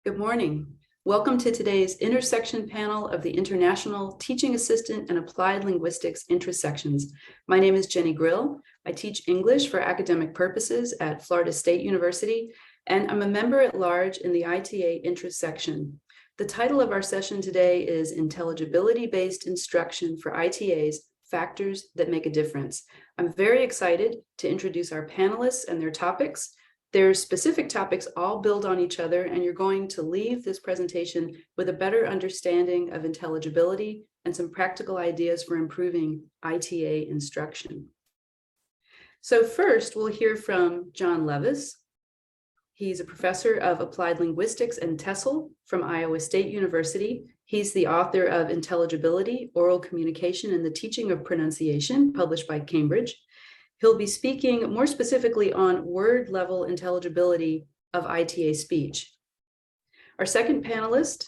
Good morning. Welcome to today's intersection panel of the International Teaching Assistant and Applied Linguistics Intersections. My name is Jenny Grill. I teach English for academic purposes at Florida State University, and I'm a member at large in the ITA intersection. The title of our session today is Intelligibility-Based Instruction for ITAs, Factors That Make a Difference. I'm very excited to introduce our panelists and their topics. Their specific topics all build on each other, and you're going to leave this presentation with a better understanding of intelligibility and some practical ideas for improving ITA instruction. So first, we'll hear from John Levis. He's a professor of applied linguistics and TESOL from Iowa State University. He's the author of Intelligibility, Oral Communication and the Teaching of Pronunciation, published by Cambridge. He'll be speaking more specifically on word-level intelligibility of ITA speech. Our second panelist,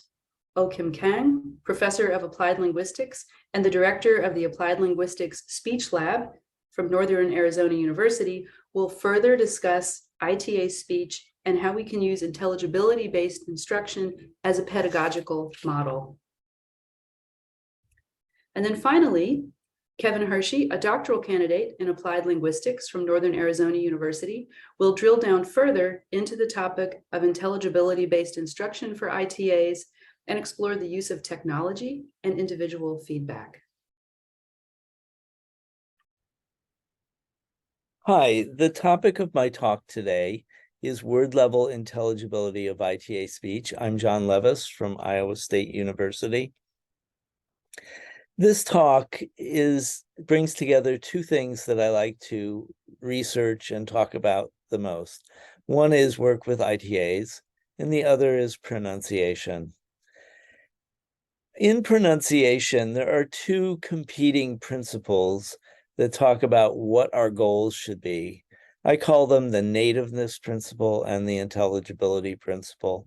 Oh-Kim Kang, professor of applied linguistics and the director of the Applied Linguistics Speech Lab from Northern Arizona University, will further discuss ITA speech and how we can use intelligibility-based instruction as a pedagogical model. And then finally, Kevin Hershey, a doctoral candidate in applied linguistics from Northern Arizona University, will drill down further into the topic of intelligibility-based instruction for ITAs and explore the use of technology and individual feedback. Hi, the topic of my talk today is word-level intelligibility of ITA speech. I'm John Levis from Iowa State University. This talk brings together two things that I like to research and talk about the most. One is work with ITAs, and the other is pronunciation. In pronunciation, there are two competing principles that talk about what our goals should be. I call them the nativeness principle and the intelligibility principle.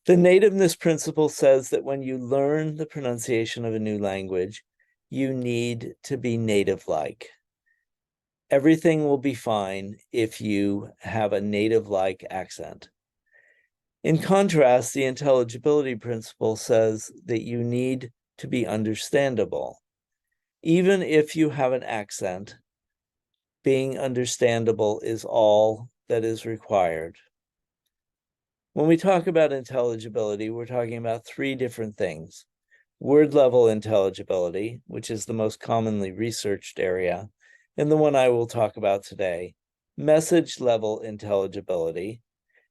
The nativeness principle says that when you learn the pronunciation of a new language, you need to be native-like. Everything will be fine if you have a native-like accent. In contrast, the intelligibility principle says that you need to be understandable. Even if you have an accent, being understandable is all that is required. When we talk about intelligibility, we're talking about three different things. Word-level intelligibility, which is the most commonly researched area, and the one I will talk about today. Message-level intelligibility,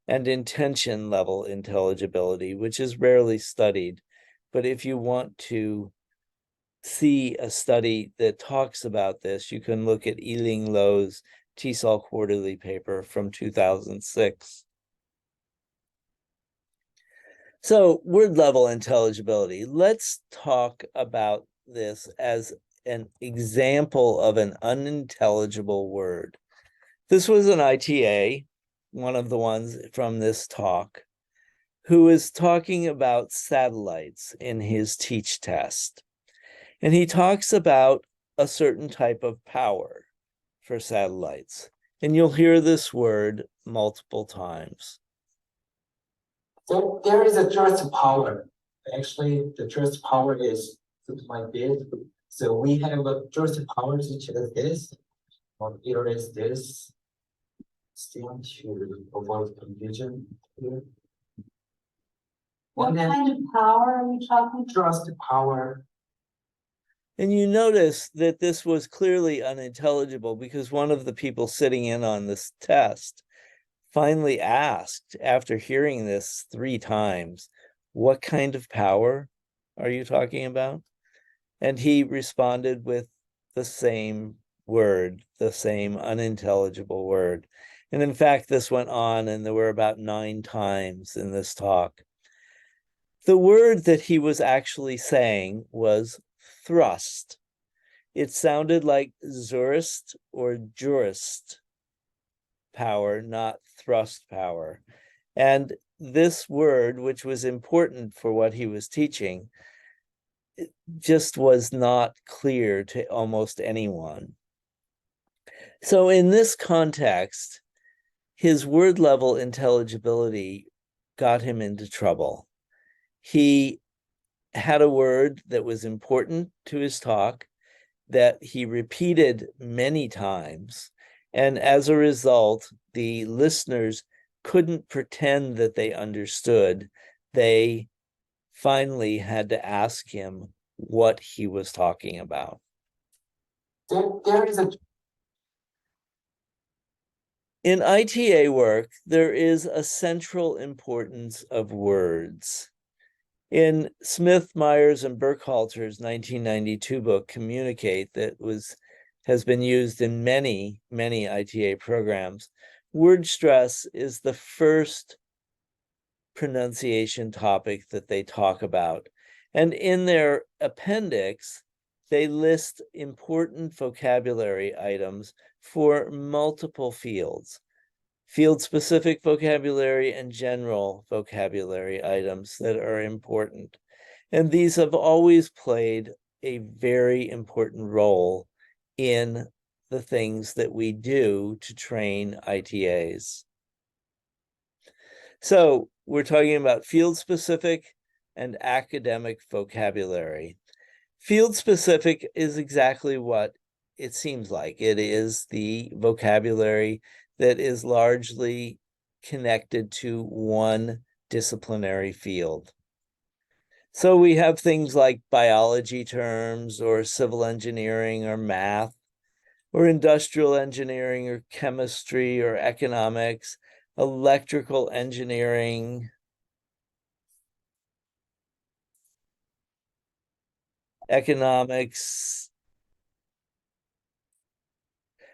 and intention-level intelligibility, which is rarely studied. But if you want to see a study that talks about this, you can look at Eling Lowe's TESOL quarterly paper from 2006. So word-level intelligibility, let's talk about this as an example of an unintelligible word. This was an ITA, one of the ones from this talk, who is talking about satellites in his teach test. And he talks about a certain type of power for satellites. And you'll hear this word multiple times. So there is a just power. Actually, the just power is something like this. So we have a just power such as this, or erase this, still to avoid confusion here. What kind of power are we talking? Just power. And you notice that this was clearly unintelligible because one of the people sitting in on this test finally asked, after hearing this 3 times, what kind of power are you talking about? And he responded with the same word, the same unintelligible word. And in fact, this went on, and there were about 9 times in this talk. The word that he was actually saying was thrust. It sounded like zurist or jurist power, not thrust power. And this word, which was important for what he was teaching, just was not clear to almost anyone. So in this context, his word level intelligibility got him into trouble. He had a word that was important to his talk that he repeated many times. And as a result, the listeners couldn't pretend that they understood. They finally had to ask him what he was talking about. There is a In ITA work, there is a central importance of words. In Smith, Myers, and Burkhalter's 1992 book, Communicate, that has been used in many, many ITA programs, word stress is the first pronunciation topic that they talk about. And in their appendix, they list important vocabulary items for multiple fields, field-specific vocabulary and general vocabulary items that are important. And these have always played a very important role in the things that we do to train ITAs. So we're talking about field-specific and academic vocabulary. Field-specific is exactly what it seems like. It is the vocabulary that is largely connected to one disciplinary field. So we have things like biology terms or civil engineering or math or industrial engineering or chemistry or economics, electrical engineering, economics,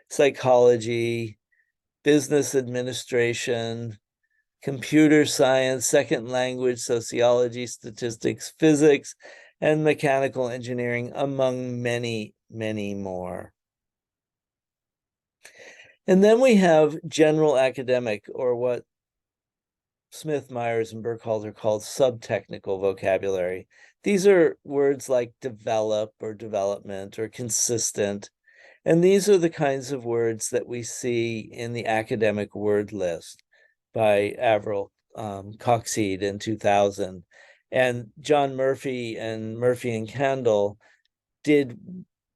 psychology, business administration, computer science, second language, sociology, statistics, physics, and mechanical engineering, among many, many more. And then we have general academic, or what Smith, Myers, and Burkhalter called sub-technical vocabulary. These are words like develop or development or consistent. And these are the kinds of words that we see in the academic word list by Avril Coxeed in 2000. And John Murphy and Kendall did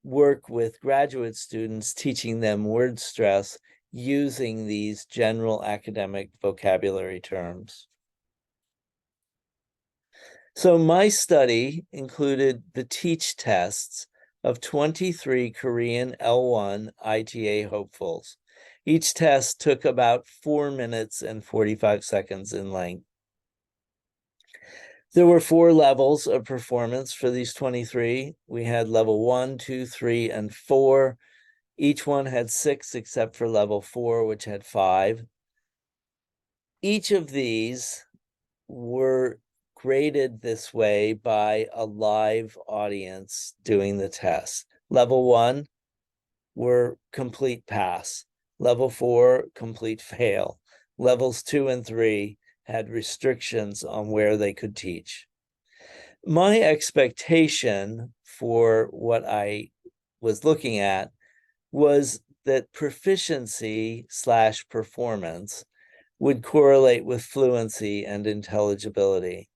work with graduate students, teaching them word stress using these general academic vocabulary terms. So my study included the teach tests of 23 Korean L1 ITA hopefuls. Each test took about 4 minutes and 45 seconds in length. There were 4 levels of performance for these 23. We had level 1, 2, 3, and 4. Each one had 6 except for level 4, which had 5. Each of these were graded this way by a live audience doing the test. Level 1 were complete pass. Level 4, complete fail. Levels 2 and 3 had restrictions on where they could teach. My expectation for what I was looking at was that proficiency/performance would correlate with fluency and intelligibility.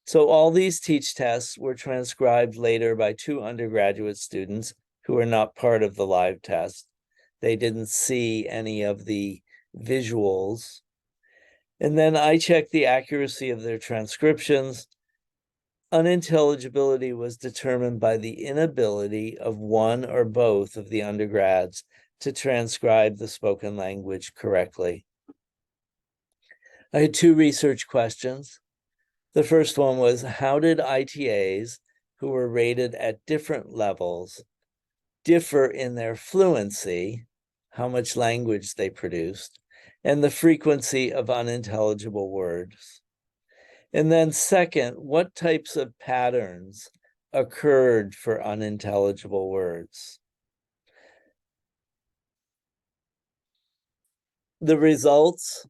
So all these teach tests were transcribed later by 2 undergraduate students who are not part of the live test. They didn't see any of the visuals. And then I checked the accuracy of their transcriptions. Unintelligibility was determined by the inability of one or both of the undergrads to transcribe the spoken language correctly. I had 2 research questions. The first one was, how did ITAs who were rated at different levels differ in their fluency, how much language they produced, and the frequency of unintelligible words? And then second, what types of patterns occurred for unintelligible words? The results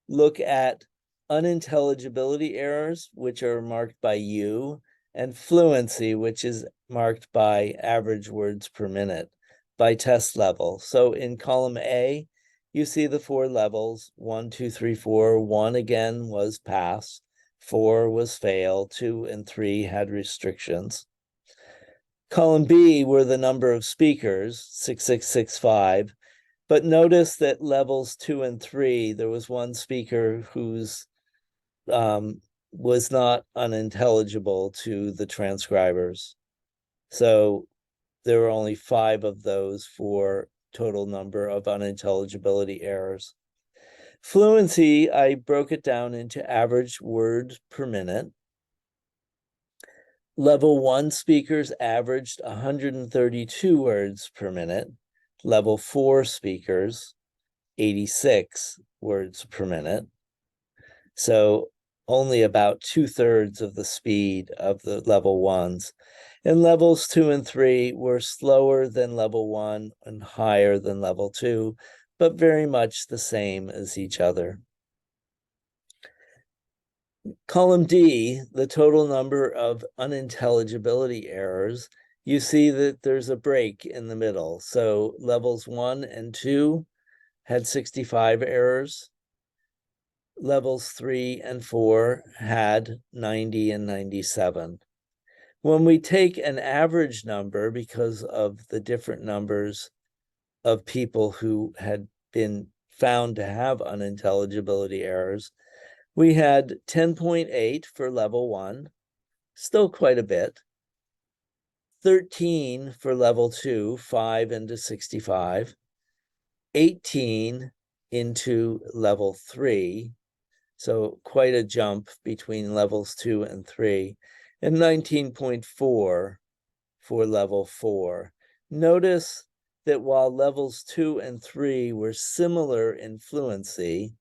look at unintelligibility errors, which are marked by U, and fluency, which is marked by average words per minute by test level. So in column A, you see the 4 levels, 1, 2, 3, 4. 1 again was pass, 4 was fail, 2 and 3 had restrictions. Column B were the number of speakers, 6665. But notice that levels 2 and 3, there was one speaker whose was not unintelligible to the transcribers. So there were only 5 of those for total number of unintelligibility errors. Fluency, I broke it down into average words per minute. Level 1 speakers averaged 132 words per minute. Level 4 speakers, 86 words per minute. So only about 2/3 of the speed of the level 1s. And levels 2 and 3 were slower than level 1 and higher than level 2, but very much the same as each other. Column D, the total number of unintelligibility errors, you see that there's a break in the middle. So levels 1 and 2 had 65 errors. Levels 3 and 4 had 90 and 97. When we take an average number, because of the different numbers of people who had been found to have unintelligibility errors, we had 10.8 for level 1, still quite a bit. 13 for level 2, 5 into 65. 18 into level 3, so quite a jump between levels 2 and 3, and 19.4 for level 4. Notice that while levels 2 and 3 were similar in fluency,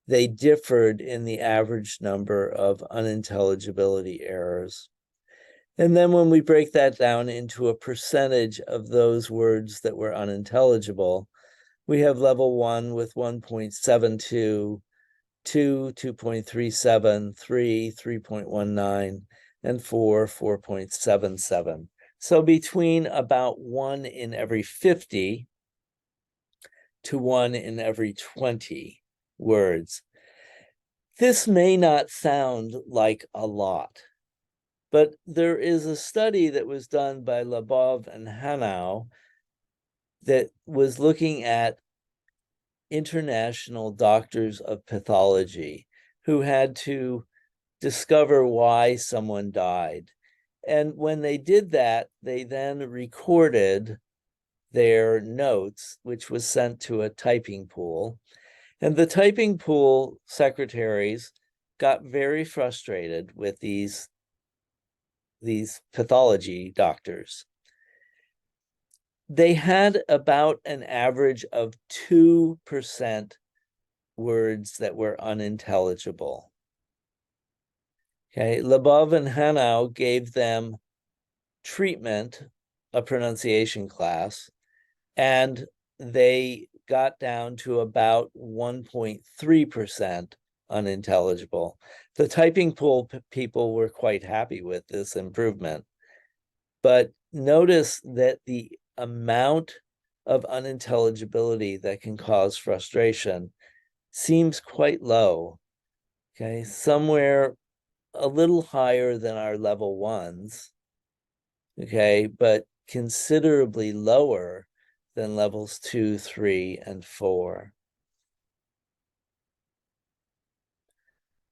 they differed in the average number of unintelligibility errors. And then when we break that down into a percentage of those words that were unintelligible, we have level 1 with 1.72, 2, 2.37, 3, 3.19, and 4, 4.77. So between about 1 in every 50 to 1 in every 20 words. This may not sound like a lot, but there is a study that was done by Labov and Hanau that was looking at international doctors of pathology who had to discover why someone died. And when they did that, they then recorded their notes, which was sent to a typing pool. And the typing pool secretaries got very frustrated with these pathology doctors. They had about an average of 2% words that were unintelligible. Okay, Labov and Hanau gave them treatment, a pronunciation class, and they got down to about 1.3% unintelligible. The typing pool people were quite happy with this improvement. But notice that the amount of unintelligibility that can cause frustration seems quite low. Okay, somewhere a little higher than our level 1s. Okay, but considerably lower than levels 2, 3, and 4.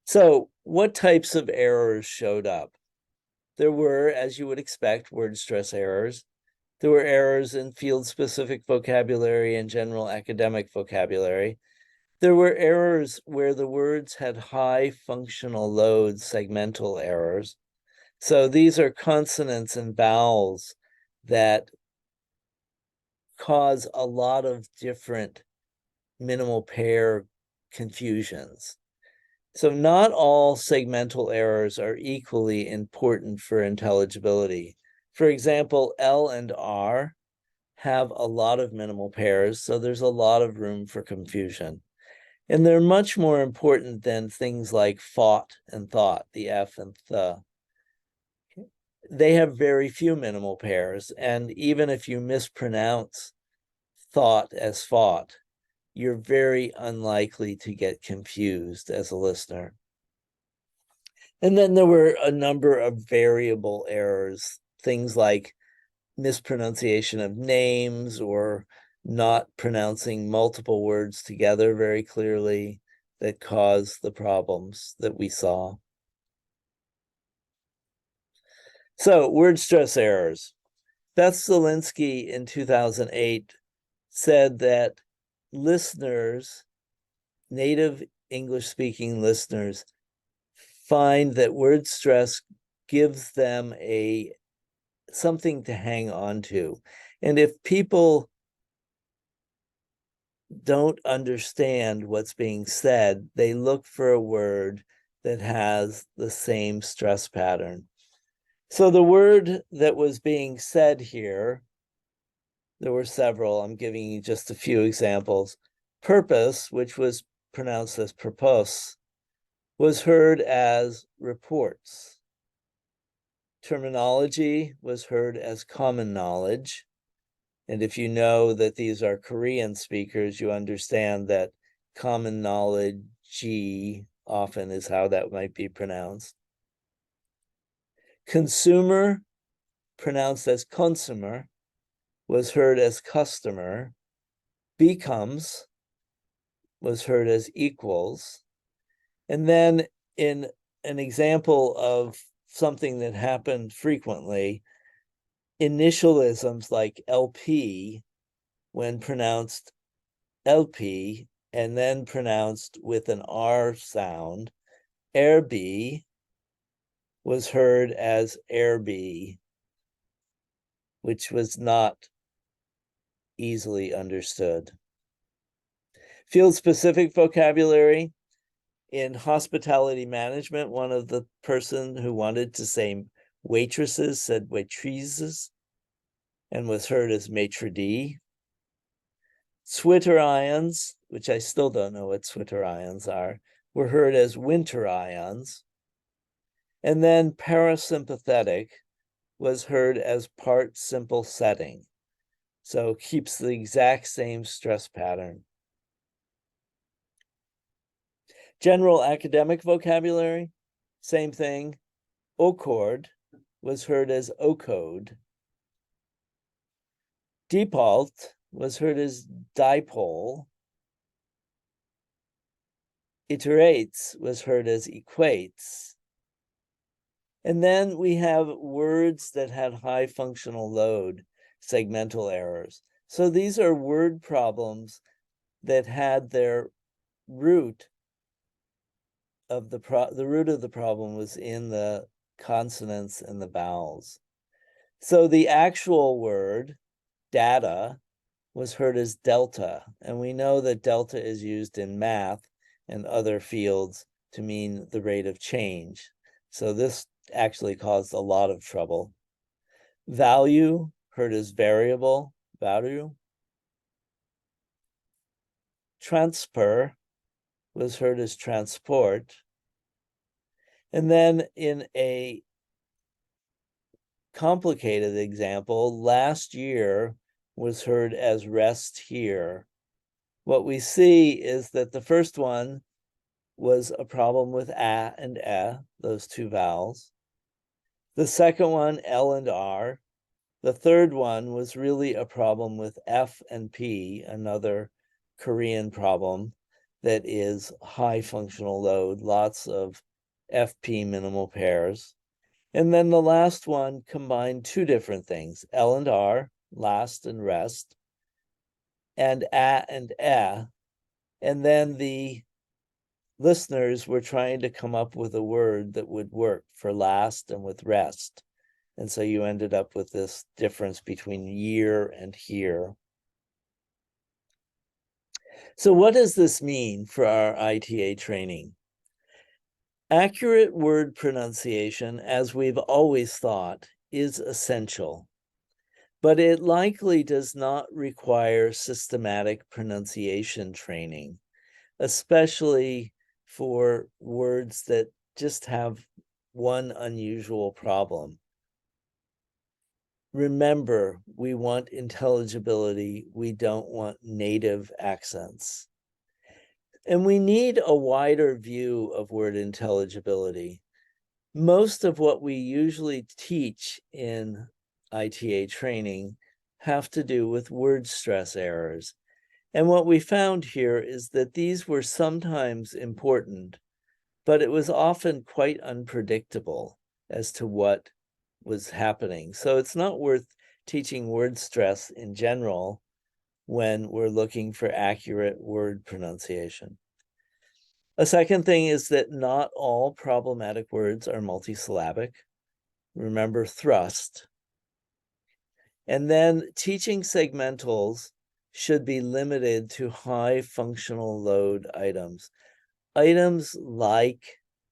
So what types of errors showed up? There were, as you would expect, word stress errors. There were errors in field-specific vocabulary and general academic vocabulary. There were errors where the words had high functional load segmental errors. So these are consonants and vowels that cause a lot of different minimal pair confusions. So not all segmental errors are equally important for intelligibility. For example, L and R have a lot of minimal pairs, so there's a lot of room for confusion. And they're much more important than things like fought and thought, the F and the. They have very few minimal pairs, and even if you mispronounce thought as fought, you're very unlikely to get confused as a listener. And then there were a number of variable errors, things like mispronunciation of names or not pronouncing multiple words together very clearly that caused the problems that we saw. So, word stress errors. Beth Zielinski in 2008 said that listeners, native English-speaking listeners, find that word stress gives them something to hang on to. And if people don't understand what's being said, they look for a word that has the same stress pattern. So the word that was being said here, there were several, I'm giving you just a few examples. Purpose, which was pronounced as purpose, was heard as reports. Terminology was heard as common knowledge. And if you know that these are Korean speakers, you understand that common knowledge often is how that might be pronounced. Consumer, pronounced as consumer, was heard as customer. Becomes was heard as equals. And then in an example of something that happened frequently, initialisms like LP, when pronounced LP and then pronounced with an R sound, Airby was heard as Airby, which was not easily understood. Field-specific vocabulary. In hospitality management, one of the person who wanted to say waitresses said waitrices and was heard as maitre d'. Switterions, which I still don't know what switterions are, were heard as winter ions. And then parasympathetic was heard as part simple setting. So keeps the exact same stress pattern. General academic vocabulary, same thing. Ocord was heard as ocode. Default was heard as dipole. Iterates was heard as equates. And then we have words that had high functional load, segmental errors. So these are word problems that had their root of the root of the problem was in the consonants and the vowels. So the actual word, data, was heard as delta. And we know that delta is used in math and other fields to mean the rate of change. So this actually caused a lot of trouble. Value, heard as variable, value. Transfer was heard as transport. And then in a complicated example, last year was heard as rest here. What we see is that the first one was a problem with a and those two vowels. The second one, L and R. The third one was really a problem with F and P, another Korean problem that is high functional load, lots of FP minimal pairs. And then the last one combined two different things, L and R, last and rest, and a and eh. And then the listeners were trying to come up with a word that would work for last and with rest. And so you ended up with this difference between year and here. So what does this mean for our ITA training? Accurate word pronunciation, as we've always thought, is essential, but it likely does not require systematic pronunciation training, especially for words that just have one unusual problem. Remember, we want intelligibility. We don't want native accents. And we need a wider view of word intelligibility. Most of what we usually teach in ITA training have to do with word stress errors. And what we found here is that these were sometimes important, but it was often quite unpredictable as to what was happening. So it's not worth teaching word stress in general when we're looking for accurate word pronunciation. A second thing is that not all problematic words are multisyllabic. Remember thrust. And then teaching segmentals should be limited to high functional load items. Items like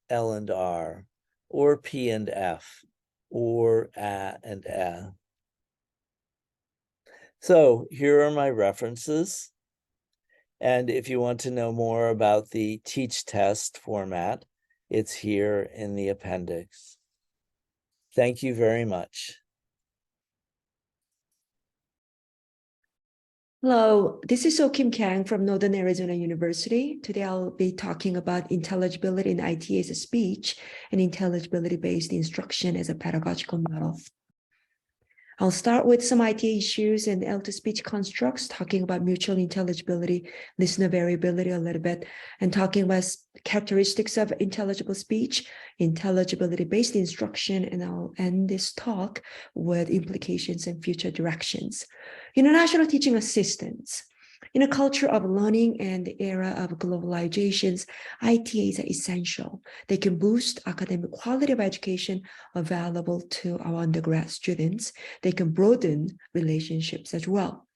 L and R, or P and F, or A and E. So here are my references. And if you want to know more about the teach test format, it's here in the appendix. Thank you very much. Hello, this is Kim Kang from Northern Arizona University. Today I'll be talking about intelligibility in ITA as a speech and intelligibility-based instruction as a pedagogical model. I'll start with some ITA issues and L2 speech constructs, talking about mutual intelligibility, listener variability a little bit, and talking about characteristics of intelligible speech, intelligibility-based instruction, and I'll end this talk with implications and future directions. International teaching assistants. In a culture of learning and the era of globalizations, ITAs are essential. They can boost academic quality of education available to our undergrad students. They can broaden relationships as well.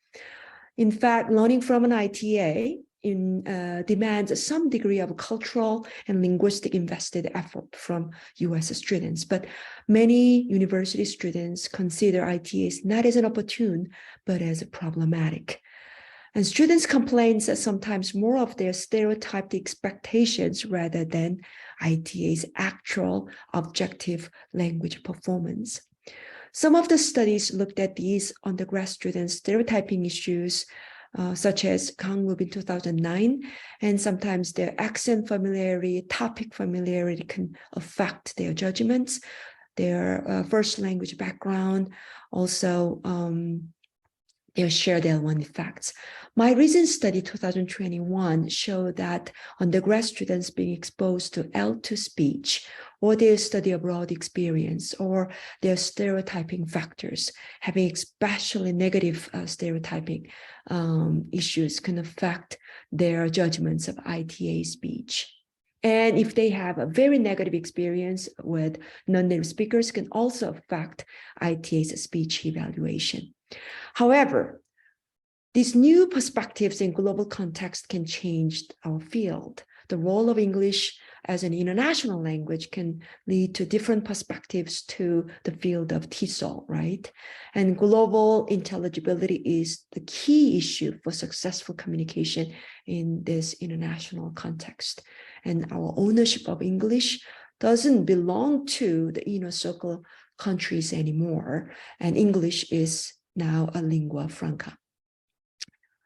In fact, learning from an ITA demands some degree of cultural and linguistic invested effort from US students, but many university students consider ITAs not as an opportune, but as problematic. And students' complaints are sometimes more of their stereotyped expectations rather than ITA's actual objective language performance. Some of the studies looked at these undergrad students' stereotyping issues, such as Kang in 2009, and sometimes their accent familiarity, topic familiarity can affect their judgments, their first language background, also their shared L1 effects. My recent study, 2021, showed that undergrad students being exposed to L2 speech or their study abroad experience or their stereotyping factors, having especially negative stereotyping issues can affect their judgments of ITA speech. And if they have a very negative experience with non-native speakers, can also affect ITA's speech evaluation. However, these new perspectives in global context can change our field. The role of English as an international language can lead to different perspectives to the field of TESOL, right? And global intelligibility is the key issue for successful communication in this international context. And our ownership of English doesn't belong to the inner circle countries anymore. And English is now a lingua franca.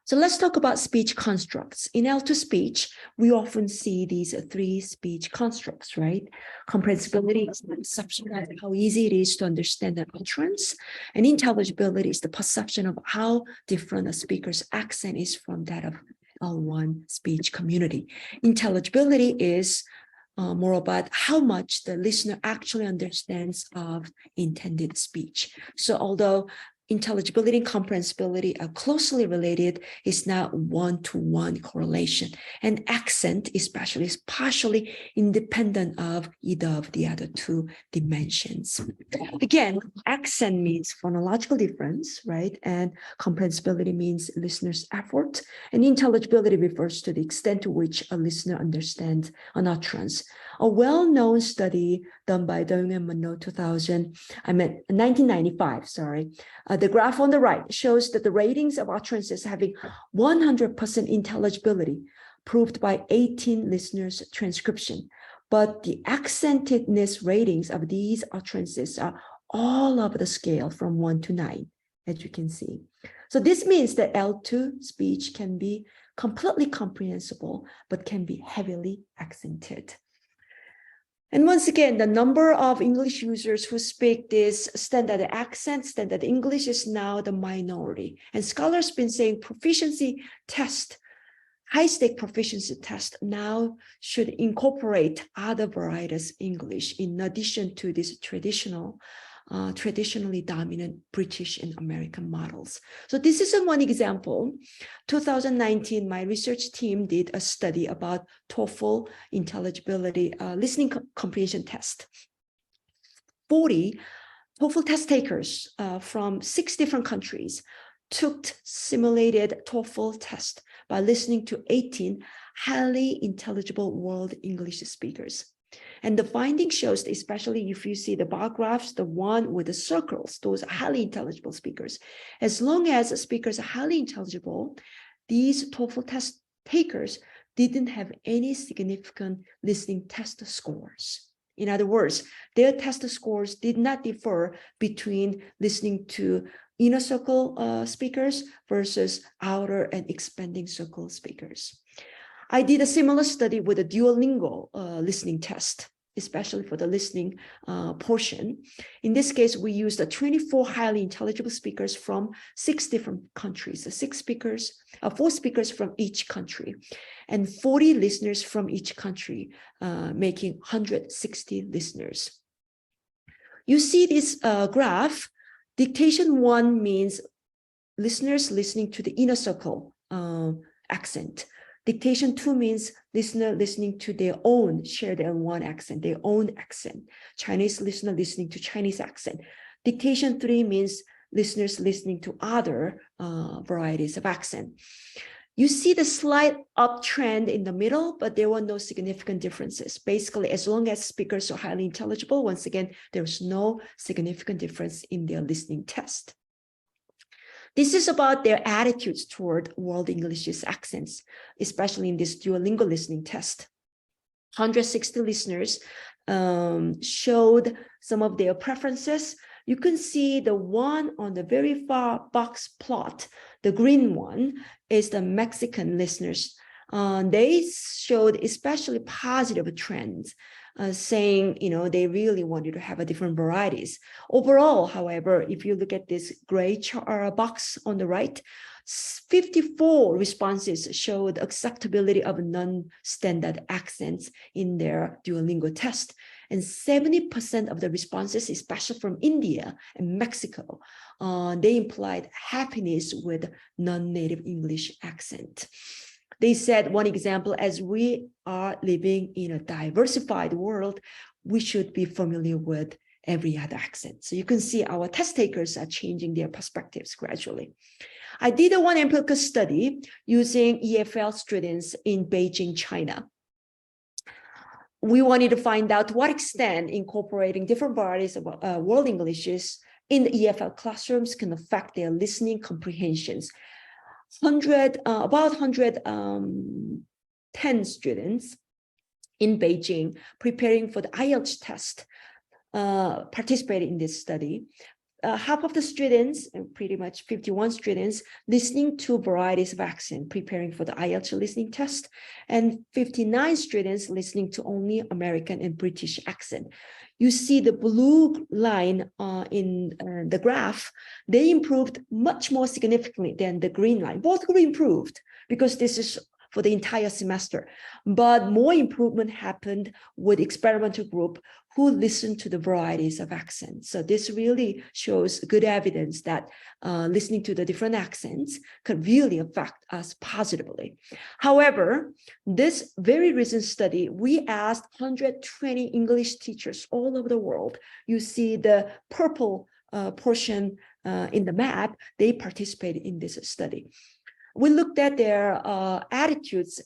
So let's talk about speech constructs. In L2 speech, we often see these three speech constructs, right? Comprehensibility is the perception of how easy it is to understand an utterance, and intelligibility is the perception of how different a speaker's accent is from that of L1 speech community. Intelligibility is more about how much the listener actually understands of intended speech. So although intelligibility and comprehensibility are closely related, it's not one-to-one correlation. And accent, especially, is partially independent of either of the other two dimensions. Again, accent means phonological difference, right? And comprehensibility means listener's effort. And intelligibility refers to the extent to which a listener understands an utterance. A well-known study done by Dong and Monod 1995, sorry. The graph on the right shows that the ratings of utterances having 100% intelligibility proved by 18 listeners' transcription. But the accentedness ratings of these utterances are all over the scale from 1 to 9, as you can see. So this means that L2 speech can be completely comprehensible, but can be heavily accented. And once again, the number of English users who speak this standard accent, standard English, is now the minority. And scholars have been saying proficiency test, high-stake proficiency test now should incorporate other varieties of English in addition to this traditionally dominant British and American models. So this is one example. 2019, my research team did a study about TOEFL intelligibility listening comprehension test. 40 TOEFL test takers from 6 different countries took simulated TOEFL test by listening to 18 highly intelligible world English speakers. And the finding shows, especially if you see the bar graphs, the one with the circles, those are highly intelligible speakers. As long as the speakers are highly intelligible, these TOEFL test takers didn't have any significant listening test scores. In other words, their test scores did not differ between listening to inner circle speakers versus outer and expanding circle speakers. I did a similar study with a Duolingo listening test, especially for the listening portion. In this case, we used 24 highly intelligible speakers from 6 different countries, 4 speakers from each country, and 40 listeners from each country, making 160 listeners. You see this graph. Dictation 1 means listeners listening to the inner circle accent. Dictation 2 means listener listening to their own, share their one accent, their own accent. Chinese listener listening to Chinese accent. Dictation 3 means listeners listening to other varieties of accent. You see the slight uptrend in the middle, but there were no significant differences. Basically, as long as speakers are highly intelligible, once again, there's no significant difference in their listening test. This is about their attitudes toward World English's accents, especially in this Duolingo listening test. 160 listeners showed some of their preferences. You can see the one on the very far box plot, the green one, is the Mexican listeners. They showed especially positive trends, saying, they really wanted to have a different varieties. Overall, however, if you look at this gray box on the right, 54 responses showed acceptability of non-standard accents in their Duolingo test. And 70% of the responses, especially from India and Mexico, they implied happiness with non-native English accent. They said, one example, as we are living in a diversified world, we should be familiar with every other accent. So you can see our test takers are changing their perspectives gradually. I did a one empirical study using EFL students in Beijing, China. We wanted to find out to what extent incorporating different varieties of world Englishes in the EFL classrooms can affect their listening comprehensions. About 110 students in Beijing preparing for the IELTS test participated in this study. Half of the students, pretty much 51 students, listening to varieties of accent, preparing for the IELTS listening test, and 59 students listening to only American and British accent. You see the blue line in the graph, they improved much more significantly than the green line. Both improved because this is for the entire semester, but more improvement happened with experimental group who listened to the varieties of accents. So this really shows good evidence that listening to the different accents could really affect us positively. However, this very recent study, we asked 120 English teachers all over the world. You see the purple portion in the map, they participated in this study. We looked at their attitudes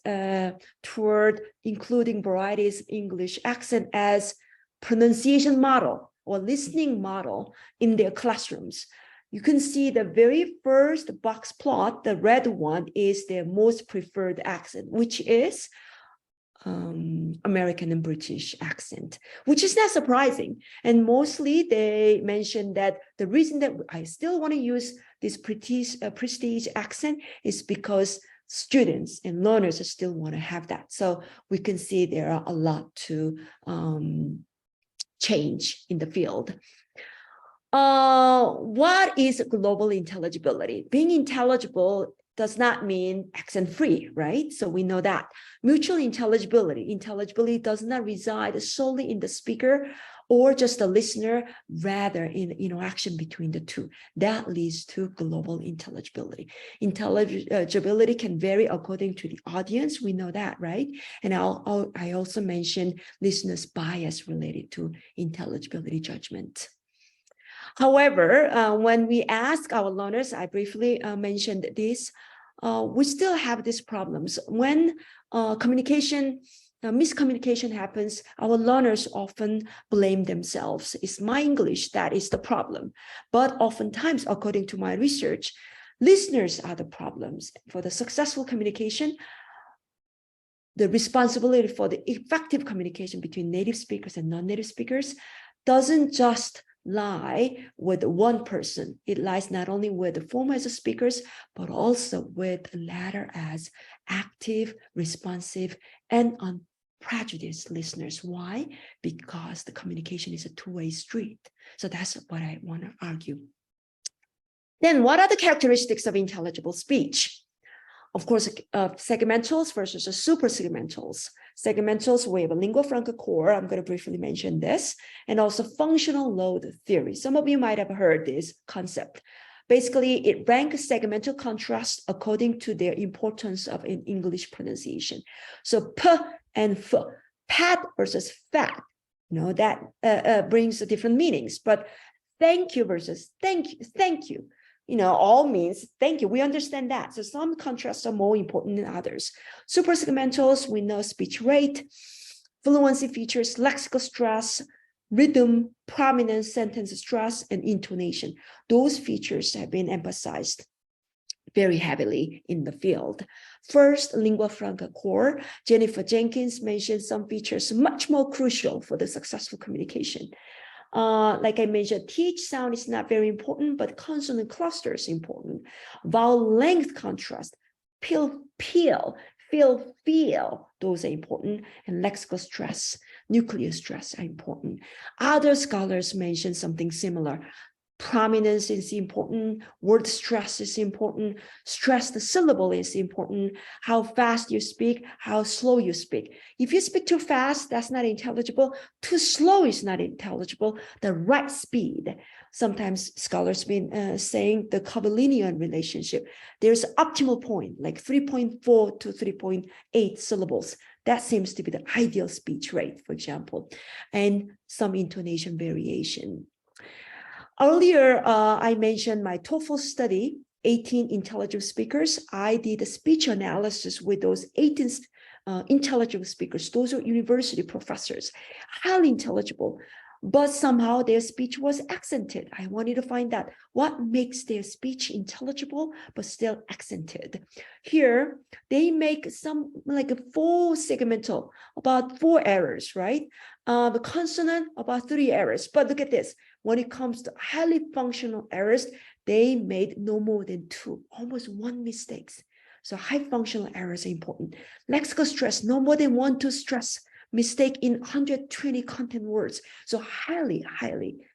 toward including varieties of English accent as pronunciation model or listening model in their classrooms. You can see the very first box plot, the red one is their most preferred accent, which is American and British accent, which is not surprising. And mostly they mentioned that the reason that I still want to use this prestige accent is because students and learners still want to have that. So we can see there are a lot to change in the field. What is global intelligibility? Being intelligible does not mean accent-free, right? So we know that. Mutual intelligibility does not reside solely in the speaker or just the listener, rather in interaction between the two. That leads to global intelligibility. Intelligibility can vary according to the audience. We know that, right? And I also mentioned listeners' bias related to intelligibility judgment. However, when we ask our learners, I briefly mentioned this, we still have these problems. When miscommunication happens, our learners often blame themselves. It's my English that is the problem. But oftentimes, according to my research, listeners are the problems. For the successful communication, the responsibility for the effective communication between native speakers and non-native speakers doesn't just lie with one person. It lies not only with the former as speakers, but also with the latter as active, responsive, and unprejudiced listeners. Why? Because the communication is a two-way street. So that's what I want to argue. Then what are the characteristics of intelligible speech? Of course, segmentals versus super segmentals. Segmentals, we have a lingua franca core. I'm going to briefly mention this, and also functional load theory. Some of you might have heard this concept. Basically, it ranks segmental contrasts according to their importance of an English pronunciation. So p and f, pat versus fat, that brings different meanings. But thank you versus thank you. All means thank you. We understand that. So some contrasts are more important than others. Super segmentals, we know speech rate, fluency features, lexical stress, rhythm, prominence, sentence stress, and intonation. Those features have been emphasized very heavily in the field. First, lingua franca core. Jennifer Jenkins mentioned some features much more crucial for the successful communication. Like I mentioned, TH sound is not very important, but consonant cluster is important. Vowel length contrast, feel, those are important. And lexical stress, nuclear stress are important. Other scholars mentioned something similar. Prominence is important, word stress is important, stress the syllable is important, how fast you speak, how slow you speak. If you speak too fast, that's not intelligible. Too slow is not intelligible. The right speed. Sometimes scholars have been saying the curvilinear relationship. There's an optimal point, like 3.4 to 3.8 syllables. That seems to be the ideal speech rate, for example, and some intonation variation. Earlier, I mentioned my TOEFL study, 18 intelligible speakers. I did a speech analysis with those 18 intelligible speakers. Those are university professors, highly intelligible, but somehow their speech was accented. I wanted to find out what makes their speech intelligible, but still accented. Here, they make some like a 4 segmental, about 4 errors, right? The consonant, about 3 errors. But look at this. When it comes to highly functional errors, they made no more than 2, almost 1 mistakes. So high functional errors are important. Lexical stress, no more than 1 to stress mistake in 120 content words. So highly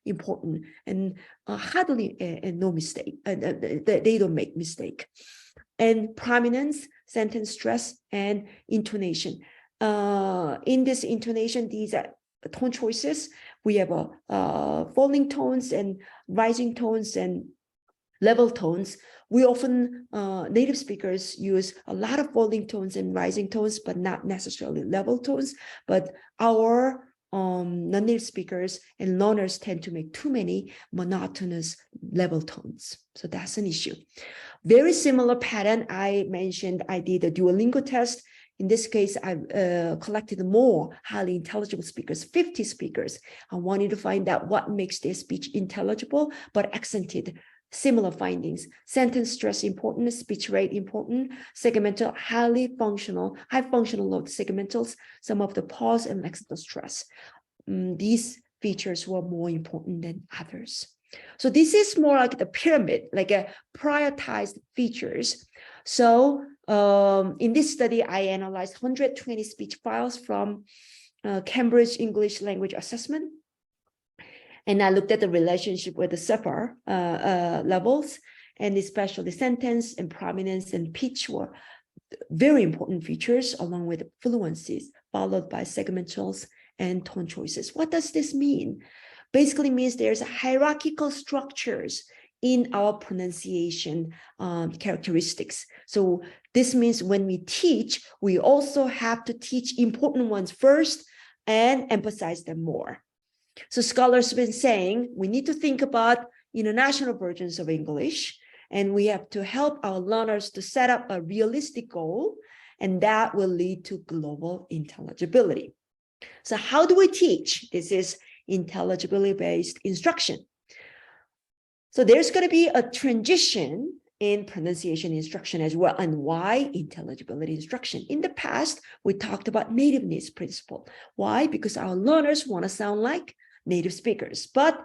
important, and hardly no mistake. They don't make mistake. And prominence, sentence stress, and intonation. In this intonation, these are tone choices. We have falling tones and rising tones and level tones. We often, native speakers use a lot of falling tones and rising tones, but not necessarily level tones. But our non-native speakers and learners tend to make too many monotonous level tones. So that's an issue. Very similar pattern I mentioned. I did a Duolingo test. In this case, I've collected more highly intelligible speakers, 50 speakers. I wanted to find out what makes their speech intelligible, but accented. Similar findings: sentence stress important, speech rate important, segmental high functional load segmentals, some of the pause and lexical stress. These features were more important than others. So this is more like the pyramid, like a prioritized features. So in this study, I analyzed 120 speech files from Cambridge English Language Assessment. And I looked at the relationship with the SEPAR levels, and especially sentence and prominence and pitch were very important features, along with fluencies, followed by segmentals and tone choices. What does this mean? Basically means there's hierarchical structures in our pronunciation characteristics. So this means when we teach, we also have to teach important ones first and emphasize them more. So scholars have been saying we need to think about international versions of English, and we have to help our learners to set up a realistic goal, and that will lead to global intelligibility. So how do we teach? This is intelligibility-based instruction. So there's going to be a transition in pronunciation instruction as well. And why intelligibility instruction? In the past, we talked about nativeness principle. Why? Because our learners want to sound like native speakers, but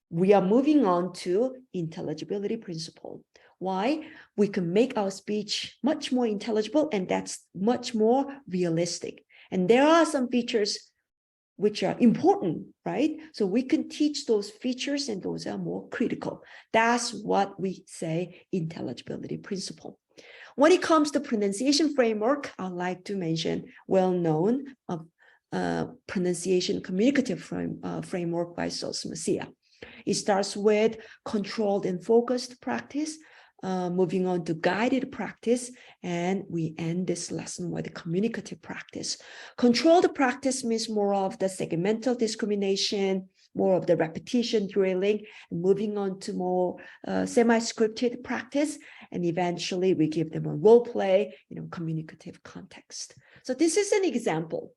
we are moving on to intelligibility principle. Why? We can make our speech much more intelligible, and that's much more realistic. And there are some features which are important, right? So we can teach those features, and those are more critical. That's what we say intelligibility principle. When it comes to pronunciation framework, I'd like to mention well-known pronunciation communicative framework by Sauce-Macia. It starts with controlled and focused practice, moving on to guided practice, and we end this lesson with communicative practice. Controlled practice means more of the segmental discrimination, more of the repetition drilling, and moving on to more semi-scripted practice, and eventually we give them a role play, communicative context. So this is an example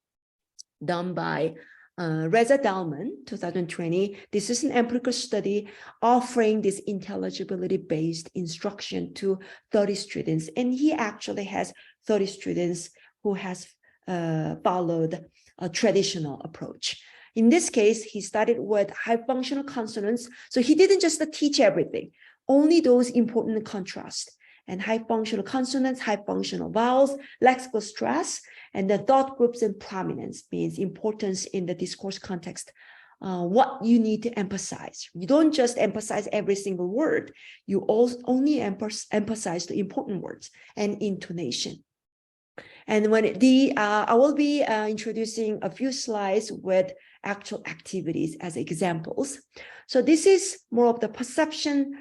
done by Reza Dalman, 2020. This is an empirical study offering this intelligibility-based instruction to 30 students. And he actually has 30 students who has followed a traditional approach. In this case, he started with high functional consonants. So he didn't just teach everything, only those important contrasts. And high functional consonants, high functional vowels, lexical stress, and the thought groups and prominence means importance in the discourse context. What you need to emphasize. You don't just emphasize every single word. You also only emphasize the important words and intonation. And when I will be introducing a few slides with actual activities as examples. So this is more of the perception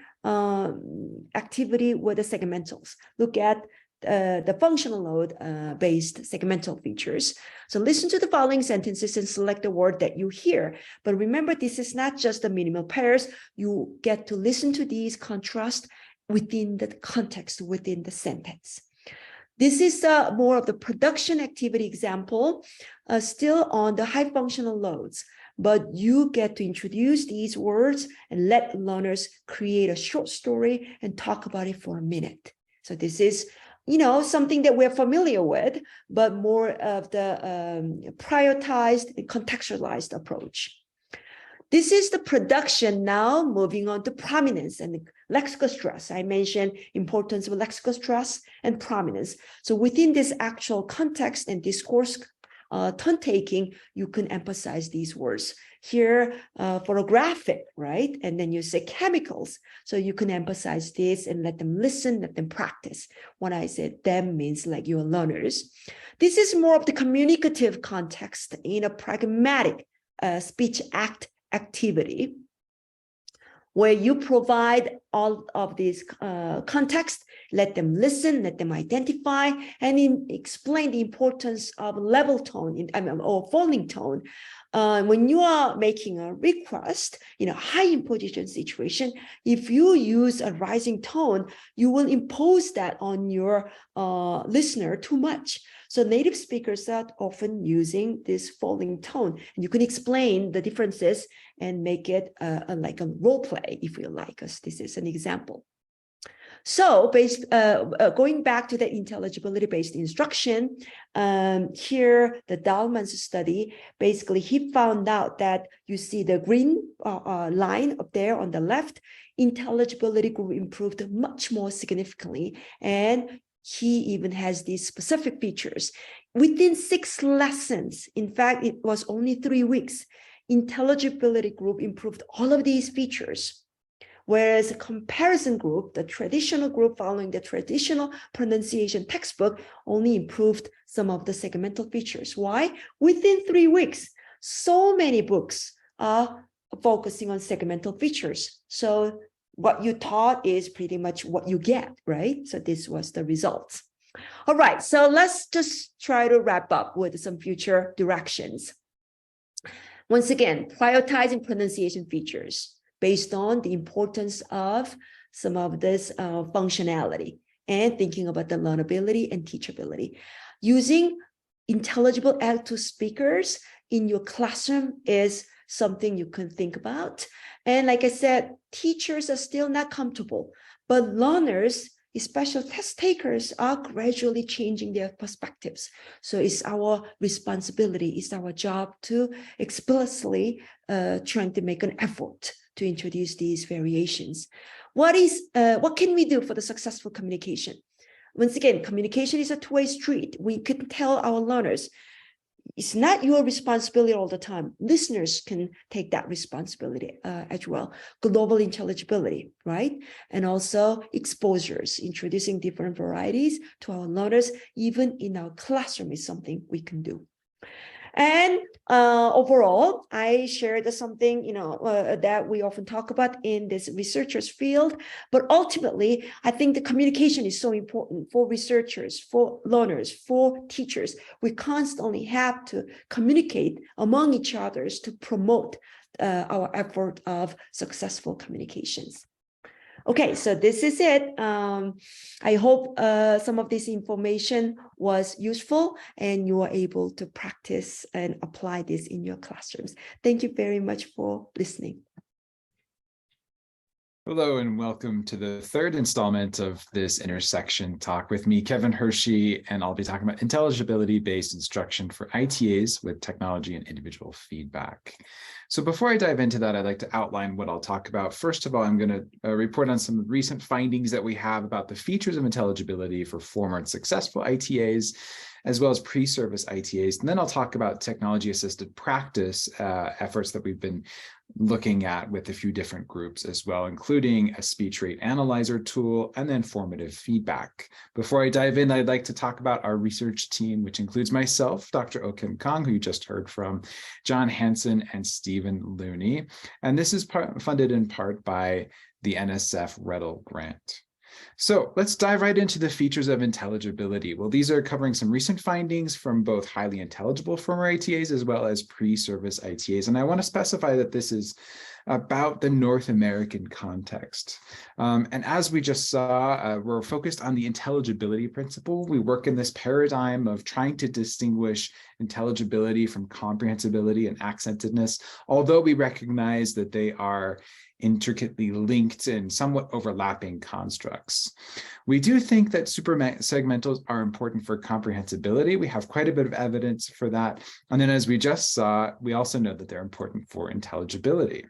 activity with the segmentals. Look at the functional load based segmental features. So listen to the following sentences and select the word that you hear. But remember, this is not just the minimal pairs. You get to listen to these contrasts within the context, within the sentence. This is more of the production activity example, still on the high functional loads. But you get to introduce these words and let learners create a short story and talk about it for a minute. So this is, something that we're familiar with, but more of the prioritized and contextualized approach. This is the production now, moving on to prominence and lexical stress. I mentioned importance of lexical stress and prominence. So within this actual context and discourse turn taking, you can emphasize these words. Here for a graphic, right? And then you say chemicals. So you can emphasize this and let them listen, let them practice. When I say them means like your learners. This is more of the communicative context in a pragmatic speech activity, where you provide all of these context, let them listen, let them identify, and explain the importance of level tone or falling tone when you are making a request in a high imposition situation, if you use a rising tone, you will impose that on your listener too much. So native speakers are often using this falling tone, and you can explain the differences and make it like a role play, if you like, because this is an example. So going back to the intelligibility-based instruction, here the Dahlman's study, basically he found out that you see the green line up there on the left, intelligibility group improved much more significantly, and he even has these specific features. Within 6 lessons, in fact, it was only 3 weeks, intelligibility group improved all of these features. Whereas a comparison group, the traditional group following the traditional pronunciation textbook, only improved some of the segmental features. Why? Within 3 weeks, so many books are focusing on segmental features. So what you taught is pretty much what you get, right? So this was the results. All right, so let's just try to wrap up with some future directions. Once again, prioritizing pronunciation features based on the importance of some of this functionality and thinking about the learnability and teachability. Using intelligible L2 speakers in your classroom is something you can think about. And like I said, teachers are still not comfortable, but learners, especially test takers, are gradually changing their perspectives. So it's our responsibility, it's our job to explicitly trying to make an effort to introduce these variations. What can we do for the successful communication? Once again, communication is a two-way street. We can tell our learners, it's not your responsibility all the time. Listeners can take that responsibility as well. Global intelligibility, right? And also exposures, introducing different varieties to our learners, even in our classroom, is something we can do. And overall, I shared something, that we often talk about in this researchers field, but ultimately, I think the communication is so important for researchers, for learners, for teachers. We constantly have to communicate among each other to promote our effort of successful communications. Okay, so this is it. I hope some of this information was useful and you are able to practice and apply this in your classrooms. Thank you very much for listening. Hello and welcome to the third installment of this intersection talk with me, Kevin Hershey, and I'll be talking about intelligibility-based instruction for ITAs with technology and individual feedback. So before I dive into that, I'd like to outline what I'll talk about. First of all, I'm going to report on some recent findings that we have about the features of intelligibility for former and successful ITAs, as well as pre-service ITAs. And then I'll talk about technology-assisted practice efforts that we've been looking at with a few different groups as well, including a speech rate analyzer tool and then formative feedback. Before I dive in, I'd like to talk about our research team, which includes myself, Dr. Oh-Kim Kang, who you just heard from, John Hansen, and Stephen Looney. And this is funded in part by the NSF Rettel grant. So let's dive right into the features of intelligibility. Well, these are covering some recent findings from both highly intelligible former ITAs as well as pre-service ITAs. And I want to specify that this is about the North American context. And as we just saw, we're focused on the intelligibility principle. We work in this paradigm of trying to distinguish intelligibility from comprehensibility and accentedness, although we recognize that they are intricately linked and somewhat overlapping constructs. We do think that super segmentals are important for comprehensibility. We have quite a bit of evidence for that. And then as we just saw, we also know that they're important for intelligibility.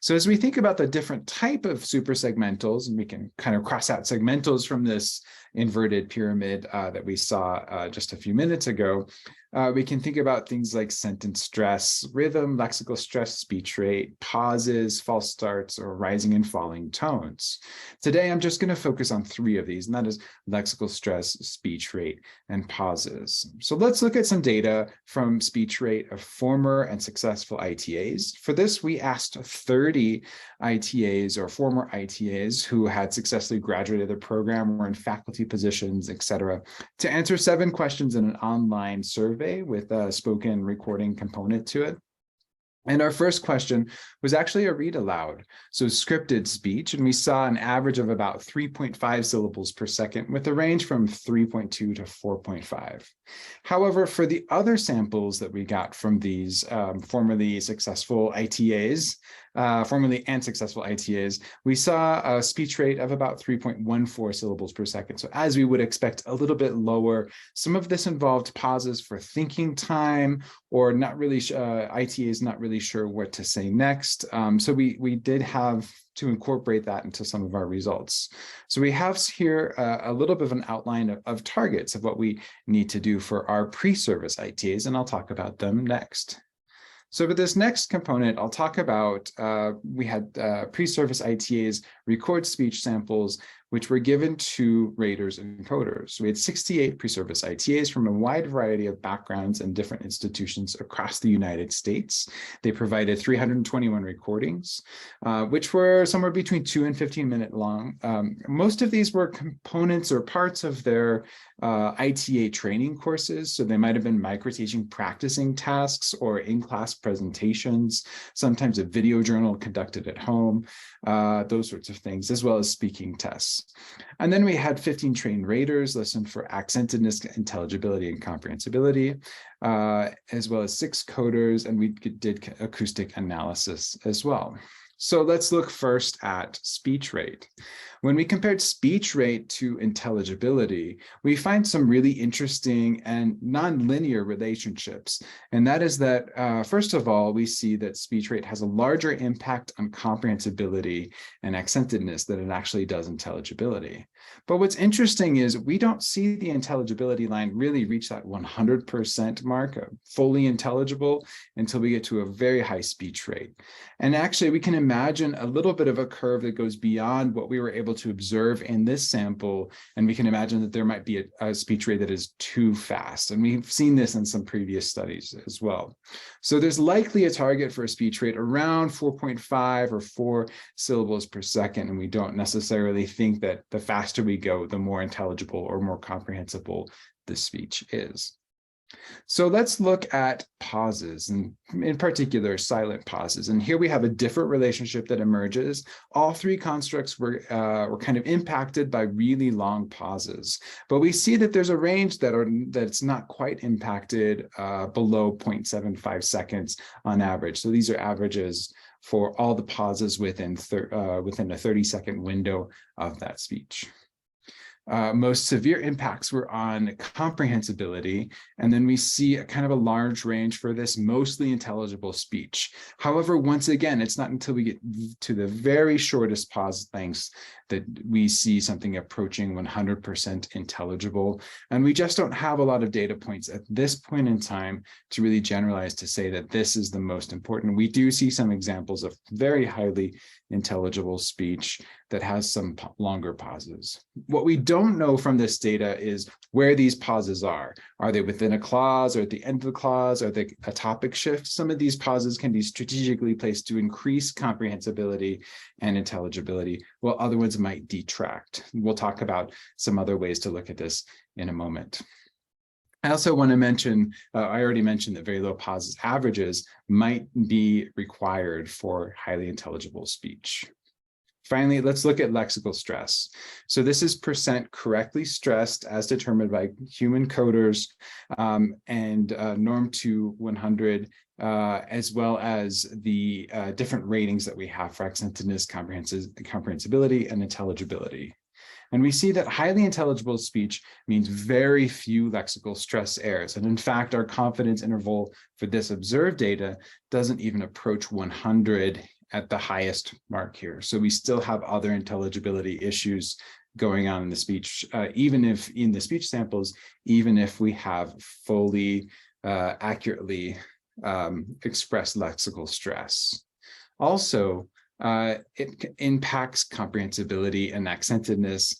So as we think about the different type of super segmentals, and we can kind of cross out segmentals from this inverted pyramid that we saw just a few minutes ago, we can think about things like sentence stress, rhythm, lexical stress, speech rate, pauses, false starts, or rising and falling tones. Today, I'm just going to focus on 3 of these, and that is lexical stress, speech rate, and pauses. So let's look at some data from speech rate of former and successful ITAs. For this, we asked 30 ITAs or former ITAs who had successfully graduated the program, were in faculty positions, etc., to answer 7 questions in an online survey with a spoken recording component to it. And our first question was actually a read aloud, so scripted speech, and we saw an average of about 3.5 syllables per second with a range from 3.2 to 4.5. However, for the other samples that we got from these formerly successful ITAs, we saw a speech rate of about 3.14 syllables per second. So as we would expect, a little bit lower. Some of this involved pauses for thinking time, or not really, ITAs not really sure what to say next. So we did have to incorporate that into some of our results. So we have here a little bit of an outline of targets of what we need to do for our pre-service ITAs, and I'll talk about them next. So for this next component, I'll talk about, we had pre-service ITAs record speech samples, which were given to raters and coders. So we had 68 pre-service ITAs from a wide variety of backgrounds and different institutions across the United States. They provided 321 recordings, which were somewhere between 2 and 15 minutes long. Most of these were components or parts of their ITA training courses. So they might have been micro-teaching practicing tasks or in-class presentations, sometimes a video journal conducted at home, those sorts of things, as well as speaking tests. And then we had 15 trained raters listen for accentedness, intelligibility, and comprehensibility, as well as 6 coders, and we did acoustic analysis as well. So let's look first at speech rate. When we compared speech rate to intelligibility, we find some really interesting and nonlinear relationships. And that is that, first of all, we see that speech rate has a larger impact on comprehensibility and accentedness than it actually does intelligibility. But what's interesting is we don't see the intelligibility line really reach that 100% mark, fully intelligible, until we get to a very high speech rate. And actually, we can imagine a little bit of a curve that goes beyond what we were able to observe in this sample, and we can imagine that there might be a speech rate that is too fast. And we've seen this in some previous studies as well. So there's likely a target for a speech rate around 4.5 or 4 syllables per second, and we don't necessarily think that the faster we go, the more intelligible or more comprehensible the speech is. So let's look at pauses, and in particular, silent pauses. And here we have a different relationship that emerges. All 3 constructs were kind of impacted by really long pauses, but we see that there's a range that's not quite impacted below 0.75 seconds on average. So these are averages for all the pauses within a 30-second window of that speech. Most severe impacts were on comprehensibility, and then we see a kind of a large range for this mostly intelligible speech. However, once again, it's not until we get to the very shortest pause lengths that we see something approaching 100% intelligible. And we just don't have a lot of data points at this point in time to really generalize to say that this is the most important. We do see some examples of very highly intelligible speech that has some longer pauses. What we don't know from this data is where these pauses are. Are they within a clause or at the end of the clause? Are they a topic shift? Some of these pauses can be strategically placed to increase comprehensibility and intelligibility, while other ones might detract. We'll talk about some other ways to look at this in a moment. I also want to mention, I already mentioned that very low pauses averages might be required for highly intelligible speech. Finally, let's look at lexical stress. So this is percent correctly stressed as determined by human coders, and norm to 100, as well as the different ratings that we have for accentedness, comprehensibility, and intelligibility. And we see that highly intelligible speech means very few lexical stress errors. And in fact, our confidence interval for this observed data doesn't even approach 100 at the highest mark here. So we still have other intelligibility issues going on in the speech, even if in the speech samples, even if we have fully accurately expressed lexical stress. Also, it impacts comprehensibility and accentedness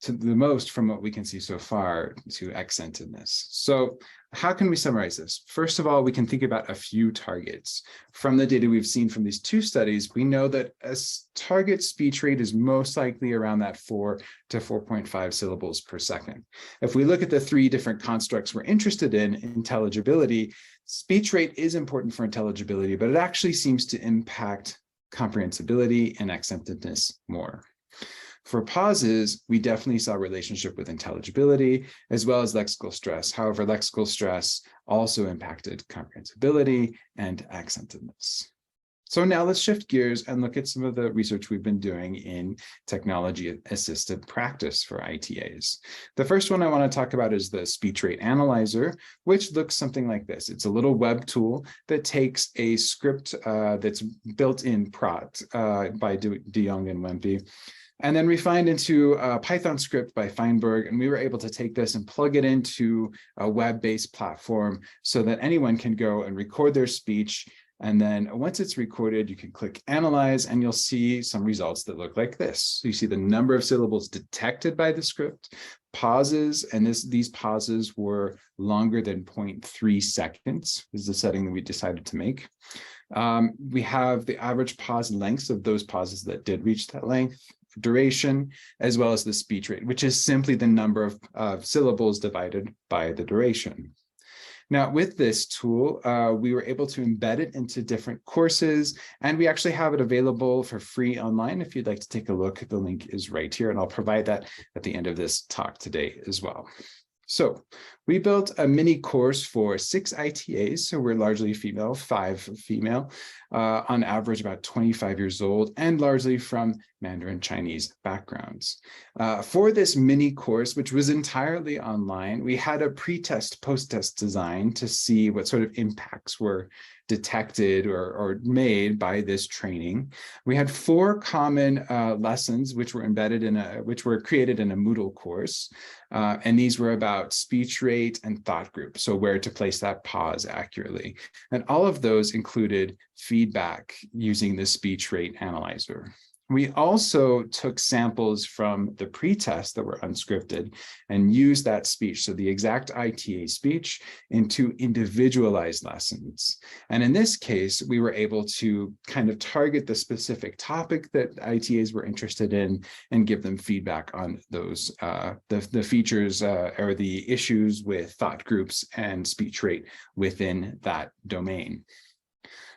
to the most from what we can see so far to accentedness. So how can we summarize this? First of all, we can think about a few targets. From the data we've seen from these two studies, we know that a target speech rate is most likely around that 4 to 4.5 syllables per second. If we look at the three different constructs we're interested in, intelligibility, speech rate is important for intelligibility, but it actually seems to impact comprehensibility and accentedness more. For pauses, we definitely saw a relationship with intelligibility as well as lexical stress. However, lexical stress also impacted comprehensibility and accentedness. So now let's shift gears and look at some of the research we've been doing in technology-assisted practice for ITAs. The first one I want to talk about is the speech rate analyzer, which looks something like this. It's a little web tool that takes a script that's built in Prot by De Jong and Wempe, and then refined into a Python script by Feinberg. And we were able to take this and plug it into a web-based platform so that anyone can go and record their speech. And then once it's recorded, you can click Analyze, and you'll see some results that look like this. So you see the number of syllables detected by the script, pauses, and these pauses were longer than 0.3 seconds, is the setting that we decided to make. We have the average pause lengths of those pauses that did reach that length, duration, as well as the speech rate, which is simply the number of syllables divided by the duration. Now, with this tool, we were able to embed it into different courses, and we actually have it available for free online. If you'd like to take a look, the link is right here, and I'll provide that at the end of this talk today as well. So we built a mini course for 6 ITAs, so we're largely female, 5 female, on average about 25 years old, and largely from Mandarin Chinese backgrounds. For this mini course, which was entirely online, we had a pre-test, post-test design to see what sort of impacts were detected or made by this training. We had 4 common lessons which were created in a Moodle course, and these were about speech rate and thought group, so where to place that pause accurately. And all of those included feedback using the speech rate analyzer. We also took samples from the pre-test that were unscripted and used that speech, so the exact ITA speech, into individualized lessons. And in this case, we were able to kind of target the specific topic that ITAs were interested in and give them feedback on those, the features or the issues with thought groups and speech rate within that domain.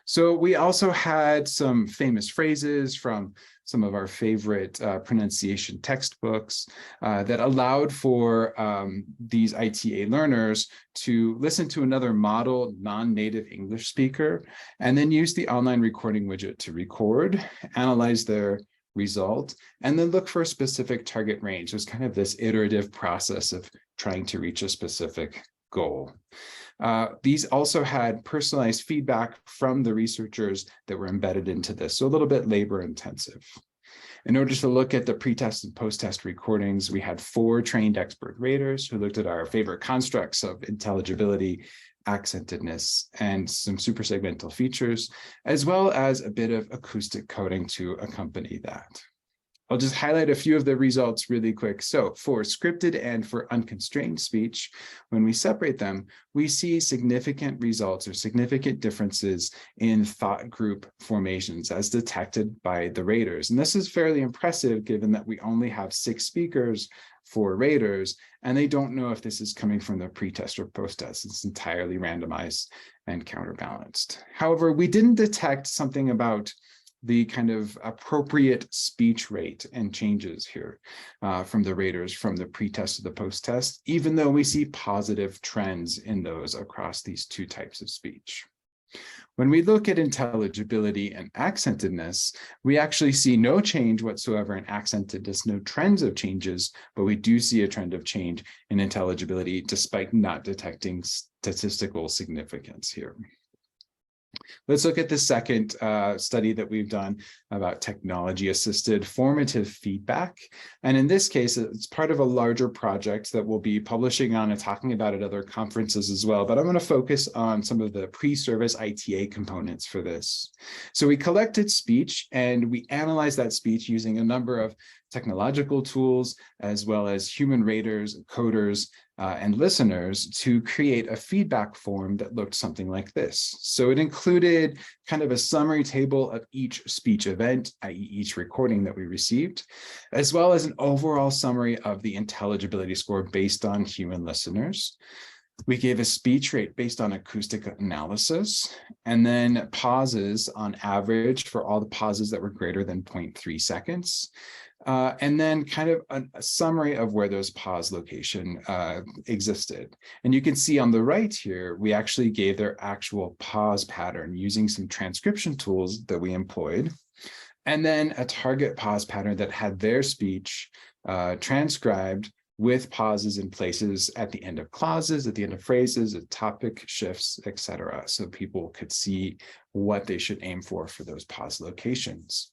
So we also had some famous phrases from some of our favorite pronunciation textbooks that allowed for these ITA learners to listen to another model non-native English speaker, and then use the online recording widget to record, analyze their result, and then look for a specific target range. It was kind of this iterative process of trying to reach a specific goal. These also had personalized feedback from the researchers that were embedded into this, so a little bit labor intensive. In order to look at the pre-test and post-test recordings, we had 4 trained expert raters who looked at our favorite constructs of intelligibility, accentedness, and some supersegmental features, as well as a bit of acoustic coding to accompany that. I'll just highlight a few of the results really quick. So for scripted and for unconstrained speech, when we separate them, we see significant results or significant differences in thought group formations as detected by the raters. And this is fairly impressive given that we only have 6 speakers for raters, and they don't know if this is coming from the pre-test or post-test. It's entirely randomized and counterbalanced. However, we didn't detect something about the kind of appropriate speech rate and changes here from the raters from the pre-test to the post-test, even though we see positive trends in those across these 2 types of speech. When we look at intelligibility and accentedness, we actually see no change whatsoever in accentedness, no trends of changes, but we do see a trend of change in intelligibility despite not detecting statistical significance here. Let's look at the second study that we've done about technology-assisted formative feedback. And in this case, it's part of a larger project that we'll be publishing on and talking about at other conferences as well. But I'm going to focus on some of the pre-service ITA components for this. So we collected speech and we analyzed that speech using a number of technological tools, as well as human raters, coders, and listeners to create a feedback form that looked something like this. So it included kind of a summary table of each speech event, i.e. each recording that we received, as well as an overall summary of the intelligibility score based on human listeners. We gave a speech rate based on acoustic analysis, and then pauses on average for all the pauses that were greater than 0.3 seconds. And then kind of a summary of where those pause location existed. And you can see on the right here, we actually gave their actual pause pattern using some transcription tools that we employed, and then a target pause pattern that had their speech transcribed with pauses in places at the end of clauses, at the end of phrases, at topic shifts, etc. So people could see what they should aim for those pause locations.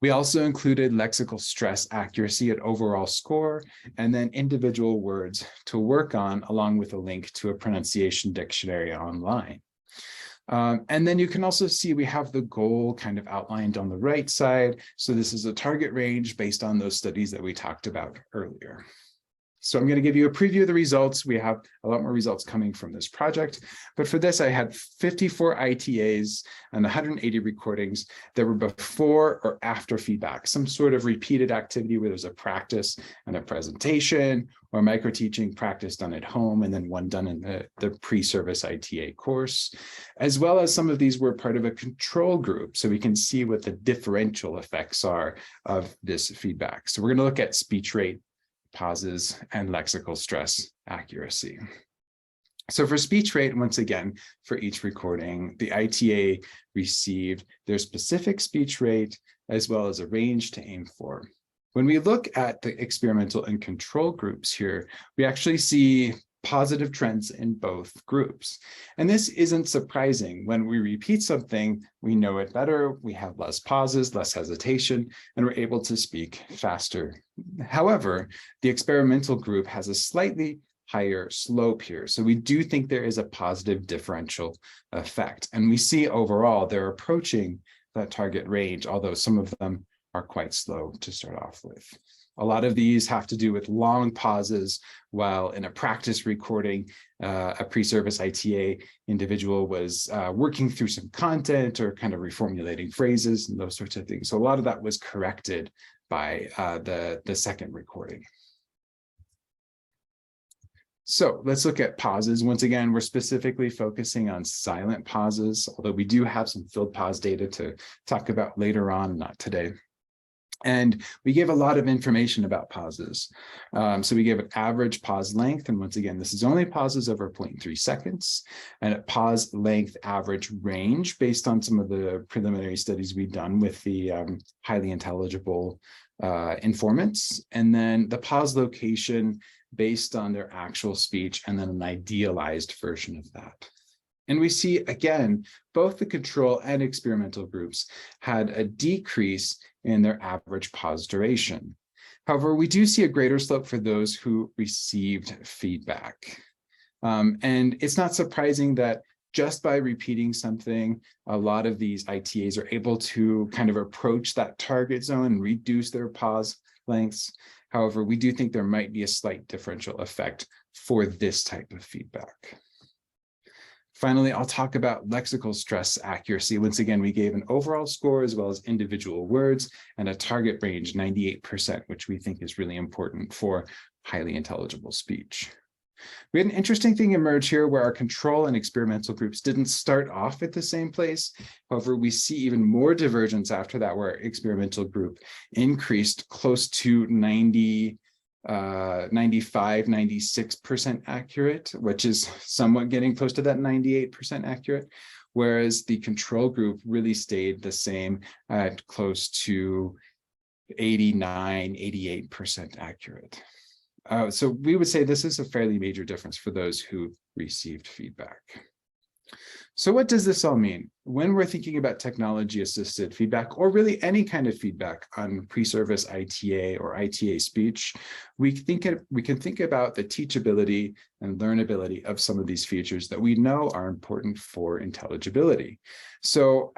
We also included lexical stress accuracy at overall score, and then individual words to work on, along with a link to a pronunciation dictionary online. And then you can also see we have the goal kind of outlined on the right side. So this is a target range based on those studies that we talked about earlier. So I'm going to give you a preview of the results. We have a lot more results coming from this project, but for this I had 54 ITAs and 180 recordings that were before or after feedback, some sort of repeated activity where there's a practice and a presentation, or micro-teaching practice done at home, and then one done in the pre-service ITA course, as well as some of these were part of a control group, so we can see what the differential effects are of this feedback. So we're going to look at speech rate, pauses, and lexical stress accuracy. So for speech rate, once again, for each recording, the ITA received their specific speech rate as well as a range to aim for. When we look at the experimental and control groups here, we actually see positive trends in both groups. And this isn't surprising. When we repeat something, we know it better, we have less pauses, less hesitation, and we're able to speak faster. However, the experimental group has a slightly higher slope here. So we do think there is a positive differential effect. And we see overall they're approaching that target range, although some of them are quite slow to start off with. A lot of these have to do with long pauses, while in a practice recording, a pre-service ITA individual was working through some content or kind of reformulating phrases and those sorts of things. So a lot of that was corrected by the second recording. So let's look at pauses. Once again, we're specifically focusing on silent pauses, although we do have some filled pause data to talk about later on, not today. And we gave a lot of information about pauses. So we gave an average pause length. And once again, this is only pauses over 0.3 seconds, and a pause length average range based on some of the preliminary studies we've done with the highly intelligible informants. And then the pause location based on their actual speech, and then an idealized version of that. And we see, again, both the control and experimental groups had a decrease in their average pause duration. However, we do see a greater slope for those who received feedback. And it's not surprising that just by repeating something, a lot of these ITAs are able to kind of approach that target zone and reduce their pause lengths. However, we do think there might be a slight differential effect for this type of feedback. Finally, I'll talk about lexical stress accuracy. Once again, we gave an overall score as well as individual words and a target range 98%, which we think is really important for highly intelligible speech. We had an interesting thing emerge here where our control and experimental groups didn't start off at the same place. However, we see even more divergence after that, where our experimental group increased close to 95, 96% accurate, which is somewhat getting close to that 98% accurate, whereas the control group really stayed the same at close to 89, 88% accurate. So we would say this is a fairly major difference for those who received feedback. So what does this all mean? When we're thinking about technology-assisted feedback, or really any kind of feedback on pre-service ITA or ITA speech, we can think about the teachability and learnability of some of these features that we know are important for intelligibility. So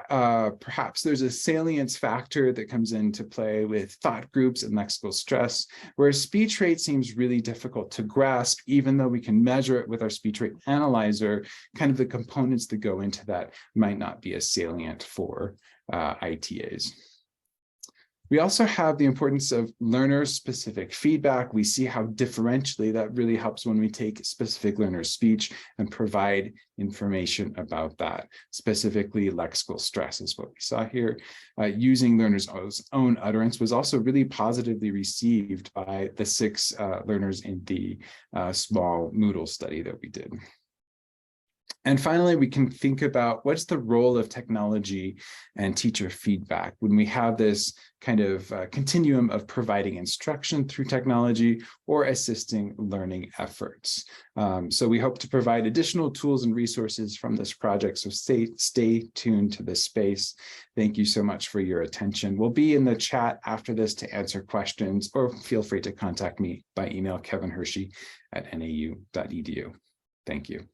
perhaps there's a salience factor that comes into play with thought groups and lexical stress, where speech rate seems really difficult to grasp, even though we can measure it with our speech rate analyzer. Kind of the components that go into that might not be as salient for ITAs. We also have the importance of learner-specific feedback. We see how differentially that really helps when we take specific learner speech and provide information about that. Specifically, lexical stress is what we saw here. Using learners' own utterance was also really positively received by the 6 learners in the small Moodle study that we did. And finally, we can think about what's the role of technology and teacher feedback when we have this kind of continuum of providing instruction through technology or assisting learning efforts. So we hope to provide additional tools and resources from this project, so stay tuned to this space. Thank you so much for your attention. We'll be in the chat after this to answer questions, or feel free to contact me by email, kevinhershey@nau.edu. Thank you.